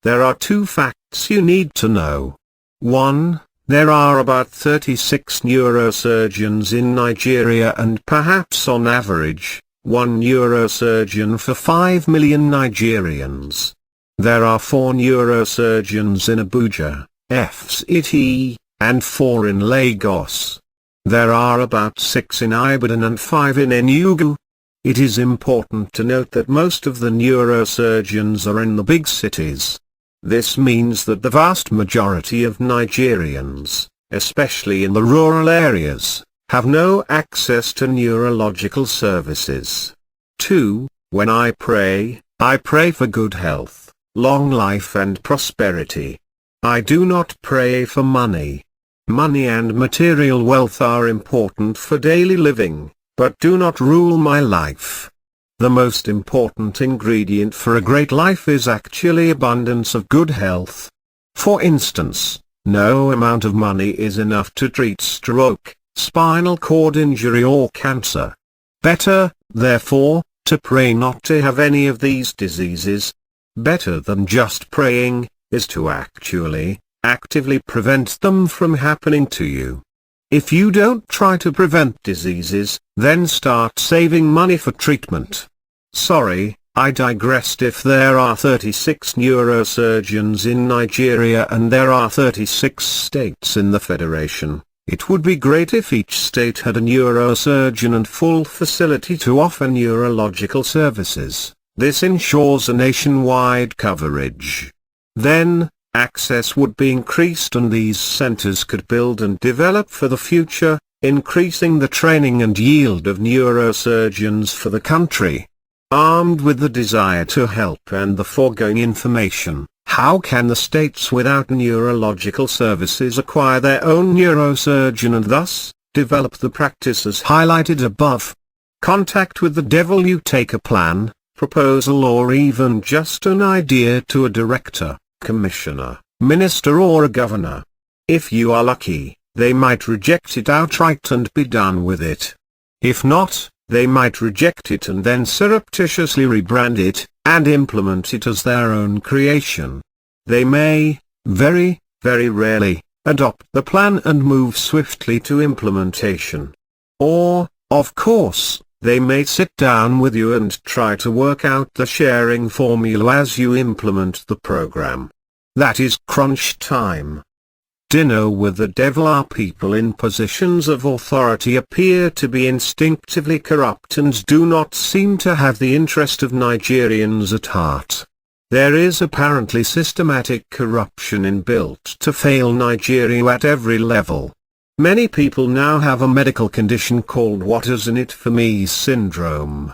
There are two facts you need to know. 1. There are about 36 neurosurgeons in Nigeria and perhaps on average, one neurosurgeon for 5 million Nigerians. There are 4 neurosurgeons in Abuja, FCT, and 4 in Lagos. There are about 6 in Ibadan and 5 in Enugu. It is important to note that most of the neurosurgeons are in the big cities. This means that the vast majority of Nigerians, especially in the rural areas, have no access to neurological services. 2. When I pray for good health, long life and prosperity. I do not pray for money. Money and material wealth are important for daily living, but do not rule my life. The most important ingredient for a great life is actually abundance of good health. For instance, no amount of money is enough to treat stroke, spinal cord injury or cancer. Better, therefore, to pray not to have any of these diseases. Better than just praying, is to actively prevent them from happening to you. If you don't try to prevent diseases, then start saving money for treatment. Sorry, I digressed. If there are 36 neurosurgeons in Nigeria and there are 36 states in the federation, it would be great if each state had a neurosurgeon and full facility to offer neurological services. This ensures a nationwide coverage. Then, access would be increased and these centers could build and develop for the future, increasing the training and yield of neurosurgeons for the country. Armed with the desire to help and the foregoing information, how can the states without neurological services acquire their own neurosurgeon and thus, develop the practices highlighted above? Contact with the devil. You take a plan, proposal or even just an idea to a director, commissioner, minister or a governor. If you are lucky, they might reject it outright and be done with it. If not, they might reject it and then surreptitiously rebrand it, and implement it as their own creation. They may, very, very rarely, adopt the plan and move swiftly to implementation. Or, of course, they may sit down with you and try to work out the sharing formula as you implement the program. That is crunch time. Dinner with the devil. Our people in positions of authority appear to be instinctively corrupt and do not seem to have the interest of Nigerians at heart. There is apparently systematic corruption inbuilt to fail Nigeria at every level. Many people now have a medical condition called "what is in it for me" syndrome.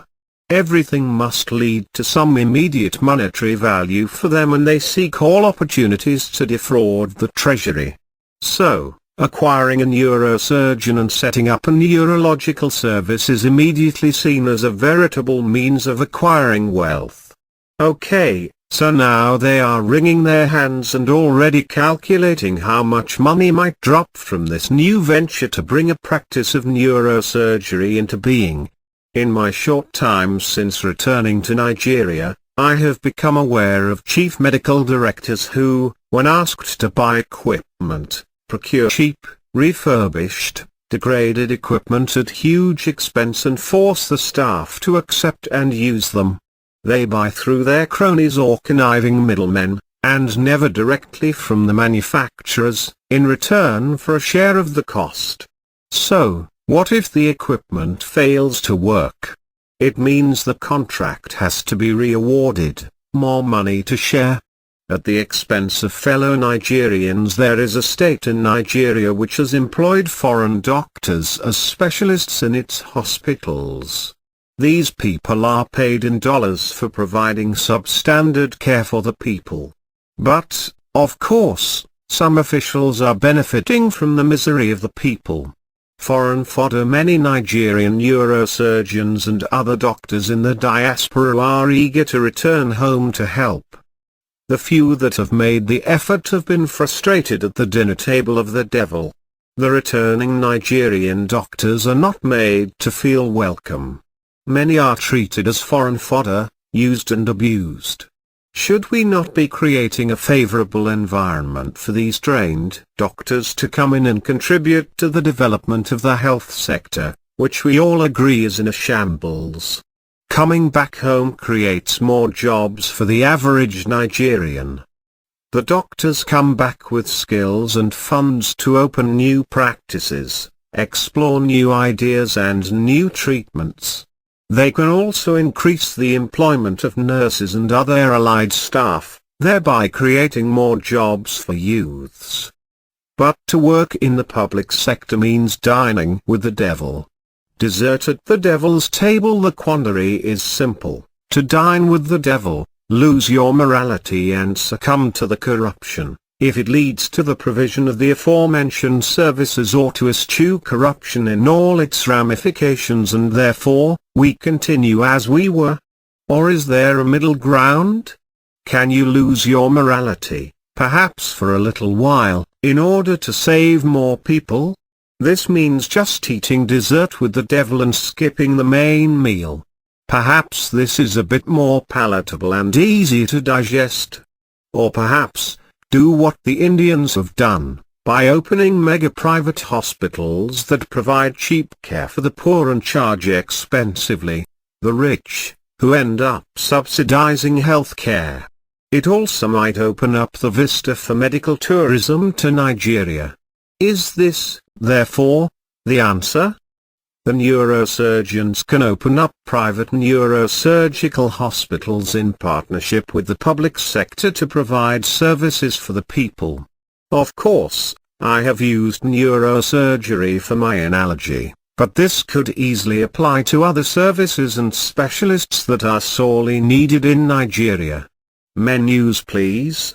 Everything must lead to some immediate monetary value for them and they seek all opportunities to defraud the treasury. So, acquiring a neurosurgeon and setting up a neurological service is immediately seen as a veritable means of acquiring wealth. Okay, so now they are wringing their hands and already calculating how much money might drop from this new venture to bring a practice of neurosurgery into being. In my short time since returning to Nigeria, I have become aware of chief medical directors who, when asked to buy equipment, procure cheap, refurbished, degraded equipment at huge expense and force the staff to accept and use them. They buy through their cronies or conniving middlemen, and never directly from the manufacturers, in return for a share of the cost. So, what if the equipment fails to work? It means the contract has to be re-awarded, more money to share. At the expense of fellow Nigerians. There is a state in Nigeria which has employed foreign doctors as specialists in its hospitals. These people are paid in dollars for providing substandard care for the people. But, of course, some officials are benefiting from the misery of the people. Foreign fodder. Many Nigerian neurosurgeons and other doctors in the diaspora are eager to return home to help. The few that have made the effort have been frustrated at the dinner table of the devil. The returning Nigerian doctors are not made to feel welcome. Many are treated as foreign fodder, used and abused. Should we not be creating a favorable environment for these trained doctors to come in and contribute to the development of the health sector, which we all agree is in a shambles? Coming back home creates more jobs for the average Nigerian. The doctors come back with skills and funds to open new practices, explore new ideas and new treatments. They can also increase the employment of nurses and other allied staff, thereby creating more jobs for youths. But to work in the public sector means dining with the devil. Dessert at the devil's table. The quandary is simple: to dine with the devil, lose your morality and succumb to the corruption, if it leads to the provision of the aforementioned services, or to eschew corruption in all its ramifications and therefore, we continue as we were? Or is there a middle ground? Can you lose your morality, perhaps for a little while, in order to save more people? This means just eating dessert with the devil and skipping the main meal. Perhaps this is a bit more palatable and easy to digest. Or perhaps, do what the Indians have done, by opening mega private hospitals that provide cheap care for the poor and charge expensively the rich, who end up subsidizing health care. It also might open up the vista for medical tourism to Nigeria. Is this, therefore, the answer? The neurosurgeons can open up private neurosurgical hospitals in partnership with the public sector to provide services for the people. Of course, I have used neurosurgery for my analogy, but this could easily apply to other services and specialists that are sorely needed in Nigeria. Menus please.